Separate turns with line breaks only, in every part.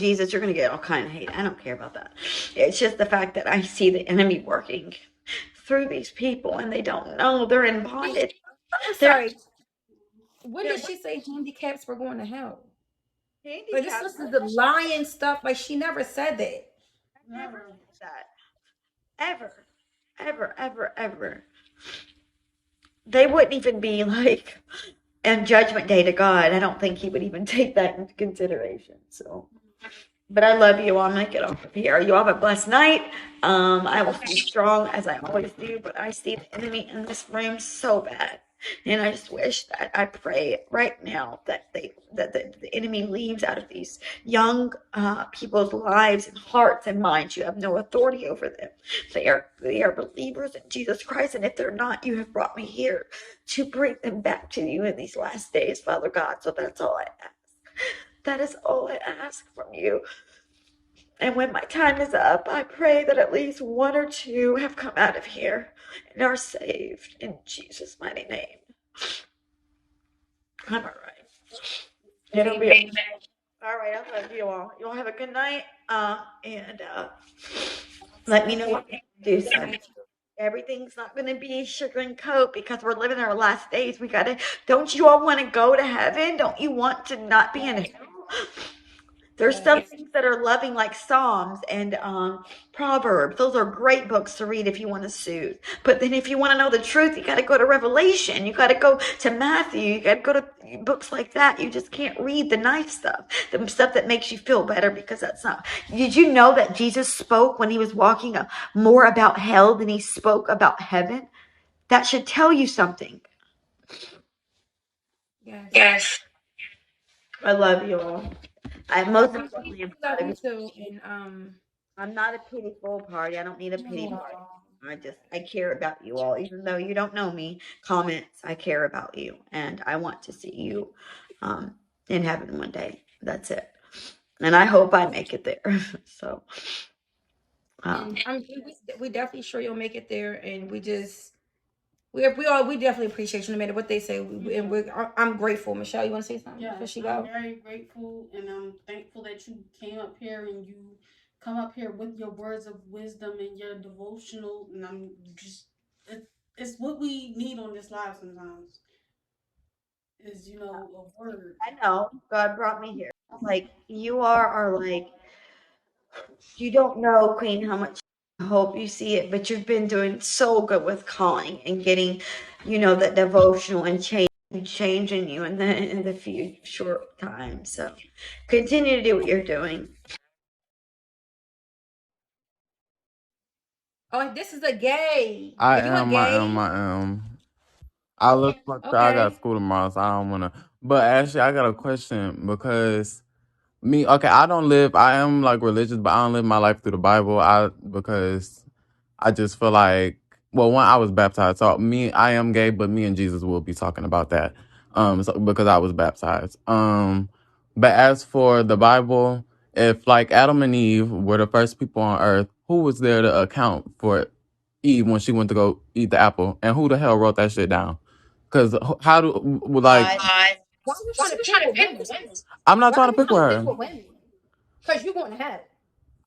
Jesus, you're going to get all kind of hate. I don't care about that. It's just the fact that I see the enemy working through these people and they don't know they're in bondage.
I'm
They're
sorry. When did she say handicaps were going to hell? Like this
handicapped.
is the lying stuff. Like she never said that.
Never said that. Ever. Ever, ever, ever. They wouldn't even be like in judgment day to God. I don't think he would even take that into consideration. So, but I love you. I'm gonna get off of here. You all have a blessed night. I will stay strong as I always do, but I see the enemy in this room so bad. And I just wish that I pray right now that the enemy leaves out of these young people's lives and hearts and minds. You have no authority over them. They are believers in Jesus Christ, and if they're not, you have brought me here to bring them back to you in these last days, Father God. So that's all I ask. That is all I ask from you. And when my time is up, I pray that at least one or two have come out of here and are saved in Jesus' mighty name. I'm all right. It'll be all right. I love you all. You all have a good night. And let me know what you do, son. Everything's not going to be sugar and coke because we're living our last days. We got to, don't you all want to go to heaven? Don't you want to not be in hell? There's some things that are loving, like Psalms and Proverbs. Those are great books to read if you want to soothe. But then if you want to know the truth, you got to go to Revelation. You got to go to Matthew. You got to go to books like that. You just can't read the nice stuff, the stuff that makes you feel better, because that's not. Did you know that Jesus spoke when he was walking more about hell than he spoke about heaven? That should tell you something.
Yes.
I love you all. I most
We
importantly
love
love
you
you.
too. And
I'm not a pity full party. I don't need a pity
no.
party. I care about you all, even though you don't know me. Comments, I care about you, and I want to see you in heaven one day. That's it, and I hope I make it there. So,
And we definitely sure you'll make it there. And we definitely appreciate you no matter what they say. I'm grateful. Michelle, you want to say something before she
I'm
go?
very grateful and I'm thankful that you came up here and you come up here with your words of wisdom and your devotional. And I'm just, it's what we need on this live sometimes. Is a word.
I know God brought me here. Like you are like, you don't know, Queen, how much I hope you see it, but you've been doing so good with calling and getting, that devotional and changing you in the few short time. So continue to do what you're doing.
Oh, this is a gay.
I
Are you a
am, I am,
gay?
I am. I look like I got
Okay.
school tomorrow, so I don't wanna. But actually, I got a question because okay, I don't live. I am like religious, but I don't live my life through the Bible. Because I just feel like, well, one, I was baptized, so I am gay, but me and Jesus will be talking about that. So, because I was baptized. But as for the Bible, if like Adam and Eve were the first people on Earth, who was there to account for Eve when she went to go eat the apple, and who the hell wrote that shit down? Because how do like
God,
Why are you trying to pick with women?
I'm not
Why
trying
are
to
you
pick with
trying to pick
her.
with women? Because you're going to hell.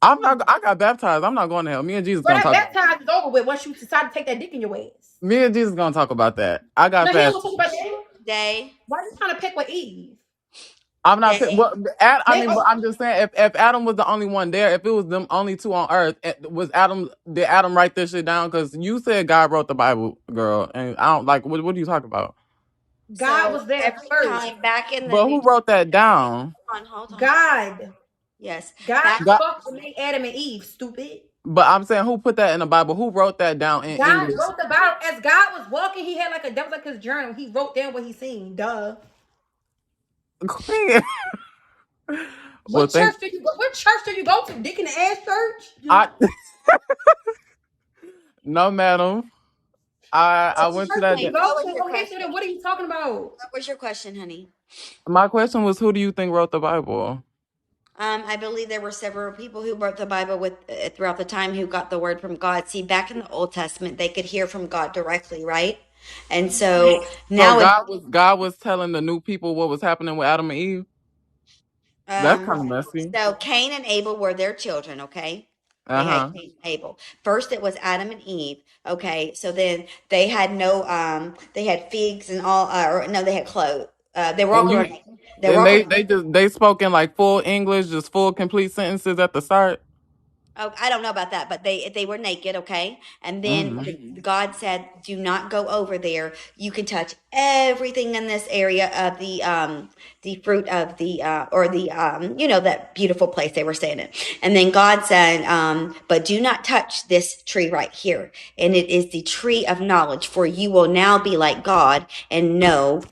I'm not. I got baptized. I'm not going to hell. Me and Jesus
But
gonna
that
talk.
baptized is over with once you decide to take that dick in your ass.
Me and Jesus gonna talk about that. I got
No, he ain't
fast.
gonna talk about that.
day,
Why are you trying to pick with Eve?
I'm not.
day.
Well, I mean, but I'm just saying, if Adam was the only one there, if it was them only two on Earth, was Adam? Did Adam write this shit down? Because you said God wrote the Bible, girl, and I don't like. What are you talking about?
God
So
was there
every
first.
time back in the
But
New
who wrote that down?
hold on.
God.
Yes,
God
back.
God.
fucked and made Adam and Eve, stupid.
But I'm saying, who put that in the Bible? Who wrote that down in
God
English?
wrote the Bible. As God was walking, he had that was like his journal. He wrote down what he seen. Duh.
Queen. Well,
What
thank.
church do you go? What church do you go to? Deacon and Ass Church?
I no, madam. I
What
went to
church do
that.
you
Wait,
go
what was
to?
your
Okay, so
question?
then what are you talking about?
What was your question, honey?
My question was, who do you think wrote the Bible?
I believe there were several people who wrote the Bible with throughout the time who got the word from God. See, back in the Old Testament, they could hear from God directly, right? And so
So
now,
God was telling the new people what was happening with Adam and Eve. That's kind of messy.
So Cain and Abel were their children, okay? They had
Uh-huh.
Cain and Abel. First it was Adam and Eve, okay? So then they had no they had figs and all or no, they had clothes. They were all
And
grown.
you
They were
and
all grown.
they spoke in like full English, just full complete sentences at the start.
Oh, I don't know about that, but they were naked, okay? And then
Hmm.
God said, "Do not go over there. You can touch everything in this area of the fruit of the or the you know that beautiful place they were staying in." And then God said, "But do not touch this tree right here, and it is the tree of knowledge, for you will now be like God and know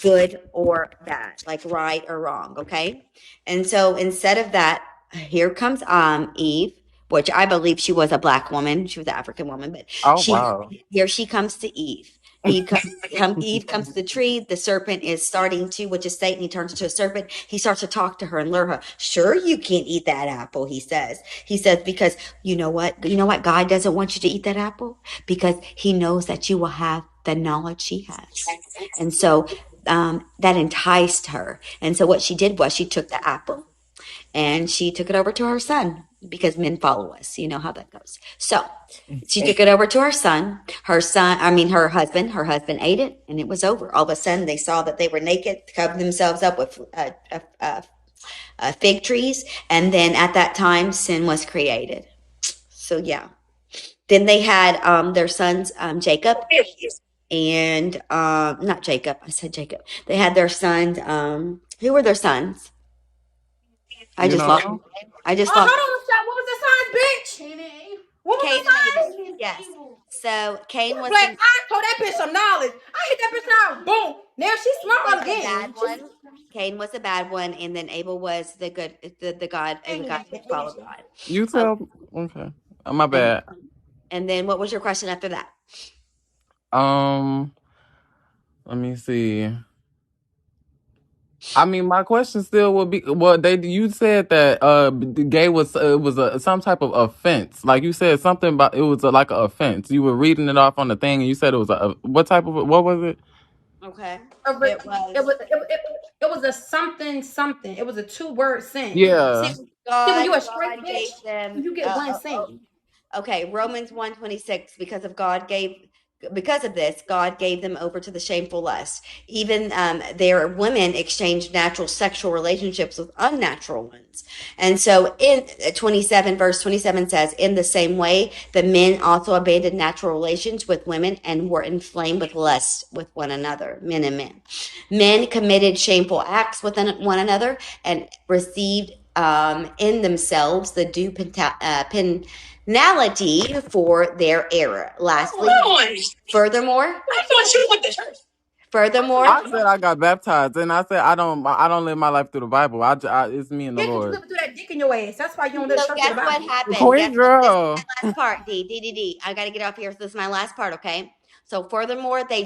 good or bad, like right or wrong." Okay, and so instead of that, here comes Eve, which I believe she was a black woman. She was an African woman, but
Oh
she
wow.
here she comes to Eve. Eve comes to the tree. The serpent is starting to, which is Satan. He turns into a serpent. He starts to talk to her and lure her. Sure, you can't eat that apple. He says. He says because you know what? You know what? God doesn't want you to eat that apple because He knows that you will have the knowledge she has, and so that enticed her. And so what she did was she took the apple and she took it over to her son because men follow us. You know how that goes. So she took it over to her son. Her husband. Her husband ate it, and it was over. All of a sudden, they saw that they were naked, covered themselves up with fig trees, and then at that time, sin was created. So yeah. Then they had their sons, Jacob and not Jacob. I said Jacob. They had their sons. Who were their sons? I
You
just
don't
lost.
know?
I just
Oh, hold
lost.
on, Michelle. What was the signs, bitch?
Cain and Abel.
What was
Cain
the
and Abel.
signs?
Cain and
Yes.
Abel.
So Cain was
Black,
the
I told that bitch some knowledge. I hit that bitch now. Boom. Now she's smart
bad
again.
one. Cain was the bad one, and then Abel was the good, the God, the God who followed God.
You
Okay.
tell. Okay. My
And
bad.
and then what was your question after that?
Um, let me see. I mean, my question still would be, well, you said that the gay was it was a some type of offense. Like you said something about it was like an offense. You were reading it off on the thing, and you said it was what type of what was it?
Okay.
It was,
It was
it was a something something. It was a 2-word sentence.
Yeah.
See, when you a straight
God
bitch,
gave them
you get one sentence.
okay, Romans 1:26, because of this, God gave them over to the shameful lust. Even their women exchanged natural sexual relationships with unnatural ones. And so in 27, verse 27 says, in the same way, the men also abandoned natural relations with women and were inflamed with lust with one another, men and men. Men committed shameful acts with one another and received in themselves the due penalty for their error. Lastly, furthermore, furthermore,
I said I got baptized, and I said I don't live my life through the Bible. It's me and the
Yeah, because you
Lord.
living through that dick in your ass. That's why you don't live
so
church with the
guess what
Bible.
happened?
Queen
Guess what? This is
girl.
my last part. D. I got to get off here. So this is my last part. Okay. So furthermore, they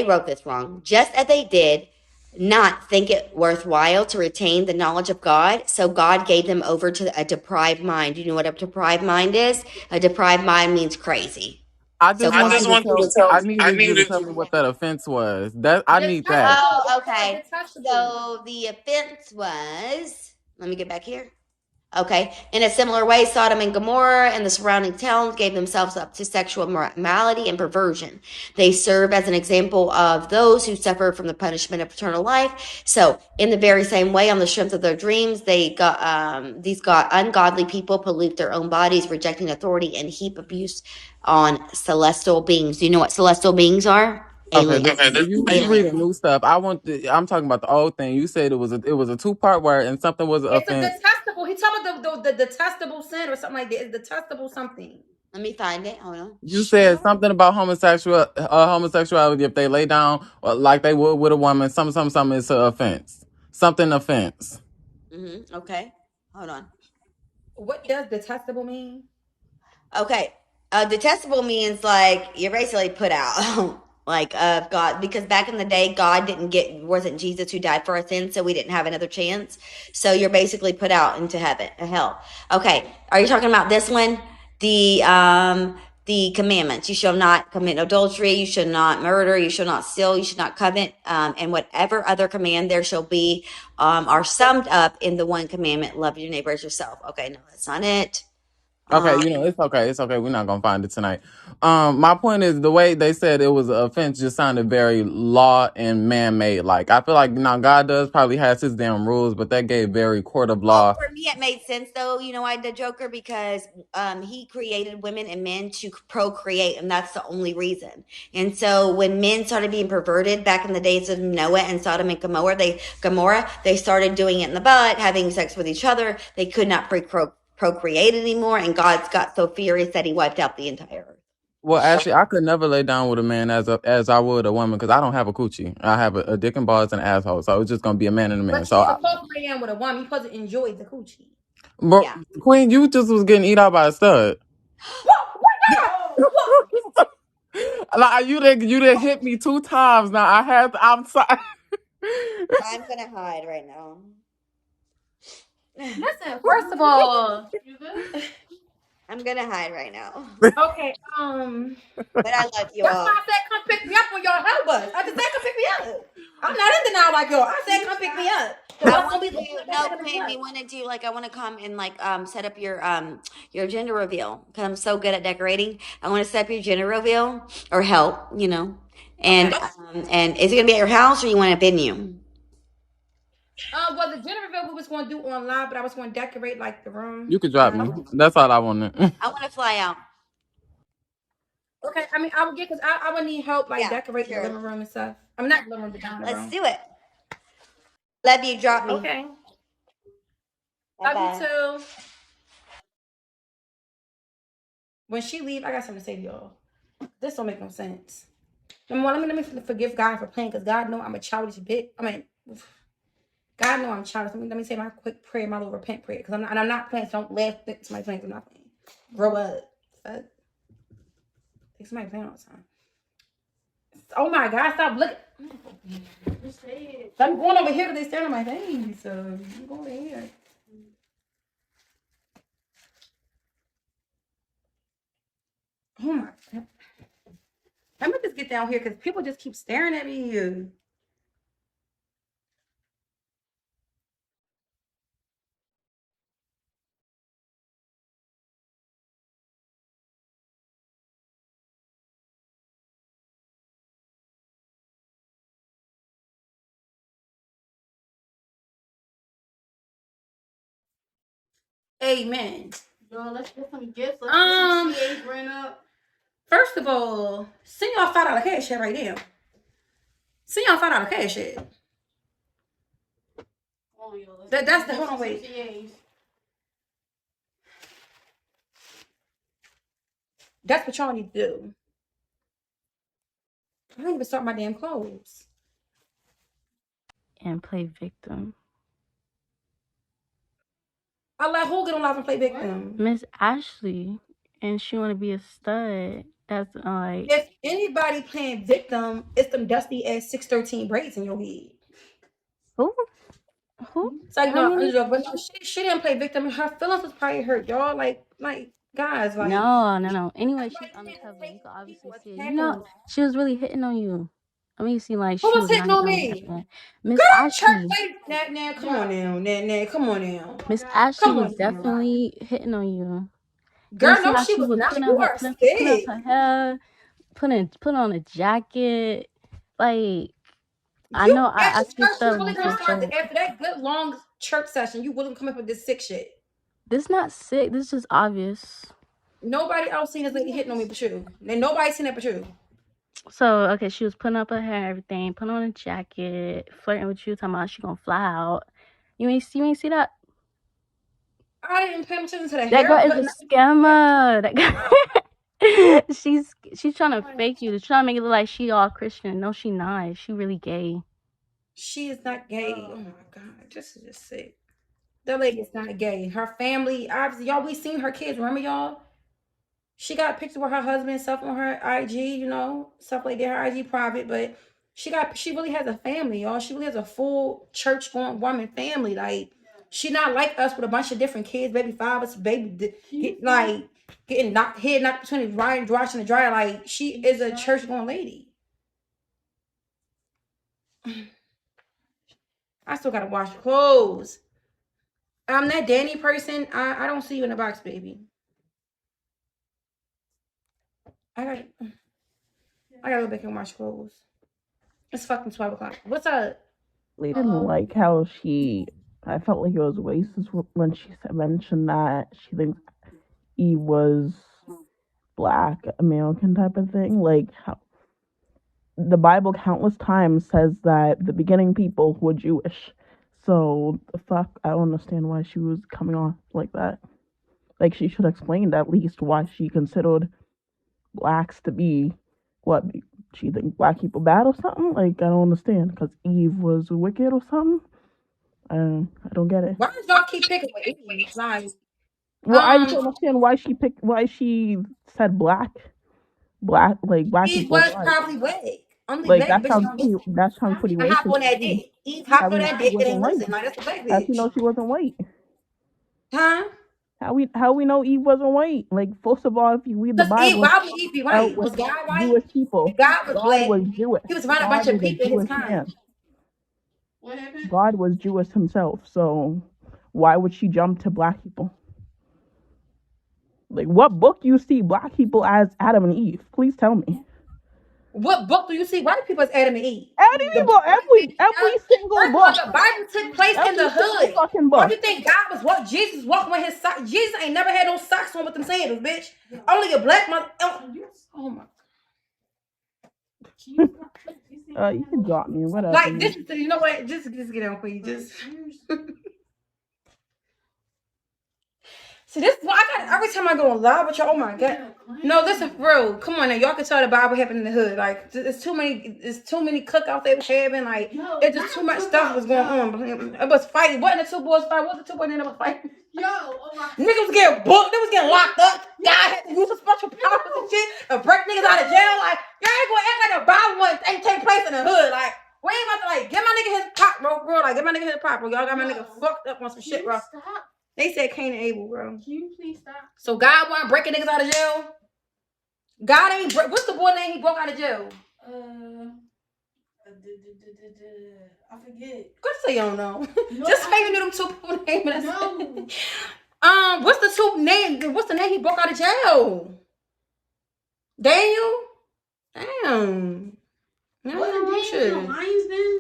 wrote this wrong. Just as they did not think it worthwhile to retain the knowledge of God, so God gave them over to a deprived mind. Do you know what a deprived mind is? A deprived mind means crazy.
I
So
just want
God.
you to tell. I needed you to tell me what that offense was. That I need that.
Detestable.
Oh,
It's called
okay.
detestable.
So the offense was, let me get back here. Okay. In a similar way, Sodom and Gomorrah and the surrounding towns gave themselves up to sexual immorality and perversion. They serve as an example of those who suffer from the punishment of eternal life. So, in the very same way, on the strength of their dreams, these ungodly people pollute their own bodies, rejecting authority and heap abuse on celestial beings. Do you know what celestial beings are?
Okay,
Aliens.
you reading new stuff. I'm talking about the old thing. You said it was a 2-part word, and something was an
It's a
offense.
detestable. He told me the detestable sin or something like that. It's detestable something.
Let me find it. Hold on.
You said something about homosexuality if they lay down like they would with a woman. Something is an offense. Something offense.
Okay. Hold on.
What does detestable mean?
Okay. Detestable means like you're basically put out, like of God, because back in the day, God wasn't Jesus who died for our sins, so we didn't have another chance. So you're basically put out into hell. Okay. Are you talking about this one? The the commandments. You shall not commit adultery. You should not murder. You shall not steal. You should not covet. And whatever other command there shall be are summed up in the one commandment: love your neighbor as yourself. Okay, no, that's not it.
Okay, it's okay. It's okay. We're not gonna find it tonight. My point is the way they said it was an offense just sounded very law and man-made. Like I feel like now God does probably has his damn rules, but that gave very court of law.
For me, it made sense though. You know why, the Joker? Because he created women and men to procreate, and that's the only reason. And so when men started being perverted back in the days of Noah and Sodom and Gomorrah, they started doing it in the butt, having sex with each other. They could not procreate anymore, and God got so furious that he wiped out the entire earth.
Well, actually, I could never lay down with a man as I would a woman because I don't have a coochie. I have a dick and balls and an asshole, so it's just gonna be a man and a man.
But
So,
you're supposed to lay down with a woman. You're supposed to enjoy the coochie.
bro,
Yeah.
Queen, you just was getting eat out by a stud. Like you didn't hit me 2 times. Now I'm sorry.
I'm gonna hide right now.
Listen, first of all,
You good?
I'm gonna hide right now.
okay,
But I love you
that's
all.
why I said come pick me up on y'all help us. I just said come pick me up. I'm not in denial like y'all. I said come pick me up.
I want to, Queen, we want to do like I want to come and like set up your gender reveal because I'm so good at decorating. I want to set up your gender reveal or help, and and is it gonna be at your house or you want a venue?
Well, the gender reveal we was going to do online, but I was going to decorate like the room.
You could drop me. That's all I wanted.
I want to fly out.
Okay, I mean I would get because I would need help like decorating the living room and stuff. I'm not living room, but down the room.
Let's do it. Love you. Drop me.
Okay.
Bye-bye.
Love you too. When she leave, I got something to say to y'all. This don't make no sense. Number one, let me forgive God for playing because God know I'm a childish bitch. I mean, God know I'm childish. Let me say my quick prayer, my little repent prayer, because I'm not playing. So don't laugh at somebody playing. I'm not playing. Grow up. Fuck. Think somebody playing all the time. Oh my God! Stop looking. I'm going over here because they staring at my face. So I'm going over here. Oh my God. Let me just get down here because people just keep staring at me. Amen.
Yo, let's get some gifts. Let's get some CAs ran up.
First of all, send y'all $5 cash shit right now. Send y'all $5 cash shit.
Oh, yo,
That's the hold on wait.
CAs.
That's what y'all need to do. I don't even start my damn clothes.
And play victim.
I let who get on live and play victim?
Miss Ashley. And she want to be a stud. That's like.
If anybody playing victim, it's them dusty ass 613 braids in your head.
Who?
It's like, no, but no, she didn't play victim. Her feelings was probably hurt, y'all. Like guys, like.
No. Anyway, she's on the cover. You can obviously see it. You know, she was really hitting on you. I mean, you see, like,
who
she
was hitting on me?
Miss Ashley.
Now, come on now. Come on now.
Miss Ashley was definitely hitting on you.
Girl, no, she was not. You are sick.
Putting up her hair, put on a jacket. Like, I know I see stuff.
After that good long church session, you wouldn't come up with this sick shit.
This not sick. This is just obvious.
Nobody else seen this lady hitting on me but you. And nobody seen that but you.
So, okay, she was putting up her hair and everything, putting on a jacket, flirting with you, talking about she gonna fly out. You ain't see that?
I didn't pay attention to the hair.
That girl is a scammer. That girl, she's trying to fake you. She's trying to make it look like she all Christian. No, she not. She really gay.
She is not gay. Oh my God, this is just sick. That lady is not gay. Her family, obviously, y'all, we seen her kids. Remember, y'all? She got pictures with her husband and stuff on her IG, stuff like that. Her IG private, but she really has a family, y'all. She really has a full church-going woman family. Like, She not like us with a bunch of different kids, baby fathers, getting knocked between the dry and wash and the dryer. Like, she is a church going lady. I still gotta wash clothes. That Danny person, I don't see you in the box, baby. I gotta go back and wash clothes. It's fucking 12 o'clock. What's up?
I didn't like how I felt like it was racist when she mentioned that she thinks Eve was Black American type of thing. Like, how the Bible countless times says that the beginning people were Jewish. So the fuck, I don't understand why she was coming off like that. Like, she should have explained at least why she considered blacks to be what she think Black people bad or something. Like, I don't understand, because Eve was wicked or something. I don't get it.
Why does y'all keep picking with Eve? Like,
well, I just don't understand why she said black like Black
Eve
people.
was probably white. Only
Like,
black
that
bitches.
sounds pretty
I hop
racist
on that
to me.
dick. Eve hopped on that dick and
wasn't
ain't
white.
listen. Like, that's a black
How she
bitch.
know she wasn't white?
Huh?
How we know Eve wasn't white? Like, first of all, if you read the Bible,
Why would Eve be white?
with
Was God white?
Jewish people,
God was black.
was Jewish.
He was around a bunch of people in his
Jewish
time.
man.
What happened?
God was Jewish himself, so why would she jump to Black people? Like, what book you see Black people as Adam and Eve? Please tell me.
What book do you see white people as Adam and Eve?
Every single book.
The Bible took place in the hood.
Fucking book.
Why do you think God was what? Jesus walking with his socks. Jesus ain't never had no socks on with them sandals, bitch. Only a black mother. Oh my.
You can drop me, whatever.
Like, this is, you know what? Just get on, please. Just. See, this is what I got every time I go on live with y'all. Oh my god. No, listen, bro. Come on now. Y'all can tell the Bible happened in the hood. Like, it's too many cookouts they were having. Like, it's just too much stuff was going on. It was fighting. Wasn't the two boys fighting? Wasn't the two boys in there was fighting?
Yo, oh my.
Niggas was getting booked. They was getting locked up. God had to use a special powers and shit to break niggas out of jail. Like, y'all ain't gonna act like the Bible ain't take place in the hood. Like, we ain't about to, like, get my nigga his pop, bro. Like, get my nigga his pop, bro. Y'all got my nigga fucked up on some shit, bro.
Stop.
They said Cain and Abel, bro.
Can you please stop?
So God wasn't breaking niggas out of jail? God ain't what's the boy name he broke out of jail?
I forget.
Good to say you don't know.
No,
Just say you knew them two people names.
No.
What's the name he broke out of jail? Daniel? Damn.
Wasn't Daniel in the Lions then?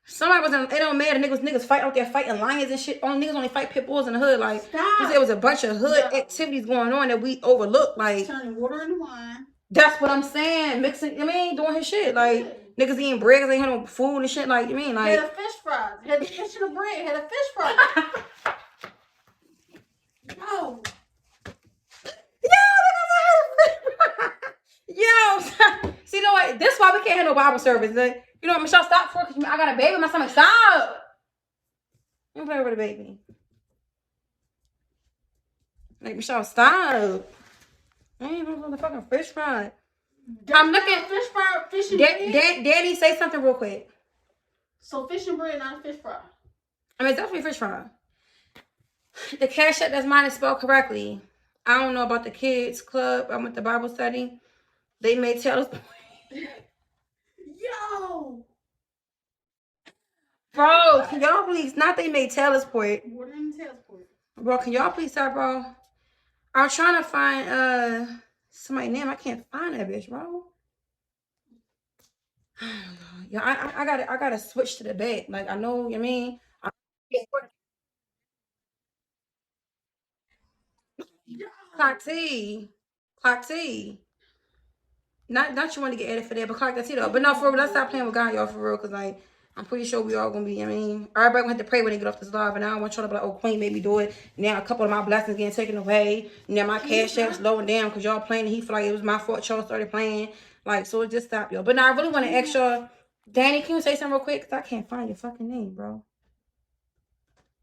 Somebody was in, it don't matter. Niggas fight out there fighting lions and shit. Niggas only fight pit bulls in the hood. Like, there was a bunch of hood activities going on that we overlooked. Like,
turning water into wine.
That's what I'm saying. Mixing, doing his shit. Like, niggas eating bread because they had no food and shit. Like, like.
Had a fish fry. Had a fish in the bread. Had a fish fry. No.
Yo, see, you know what? This is why we can't have no Bible service. Like, you know what, Michelle, stop for because I got a baby in my stomach. Stop. I'm playing with a baby. Like, Michelle, stop. I ain't even the fucking fish fry. I'm looking at
fish fry, fish and bread.
Daddy, say something real quick.
So fish and bread, not a fish fry.
I mean, it's definitely fish fry. The Cash App that's mine is spelled correctly. I don't know about the kids club. I went to Bible study. They may tell us.
Yo.
Bro, can y'all please, not they may tell us point.
Water in the tail sport.
Bro, can y'all please stop, bro? I'm trying to find somebody's name. I can't find that bitch, bro. Yeah, I gotta switch to the back. Like, I know, you know what I mean? Clock T. Not you want to get added for that, but Clock T though. But no, for real, let's stop playing with God, y'all, for real, because like, I'm pretty sure we all gonna be, everybody gonna have to pray when they get off this live, and I don't want y'all to be like, oh, Queen made me do it. Now a couple of my blessings getting taken away. Now my Cash App's slowing down because y'all playing, and he feel like it was my fault y'all started playing. Like, so it just stop, y'all. But now I really want to ask y'all, Danny, can you say something real quick? Because I can't find your fucking name, bro.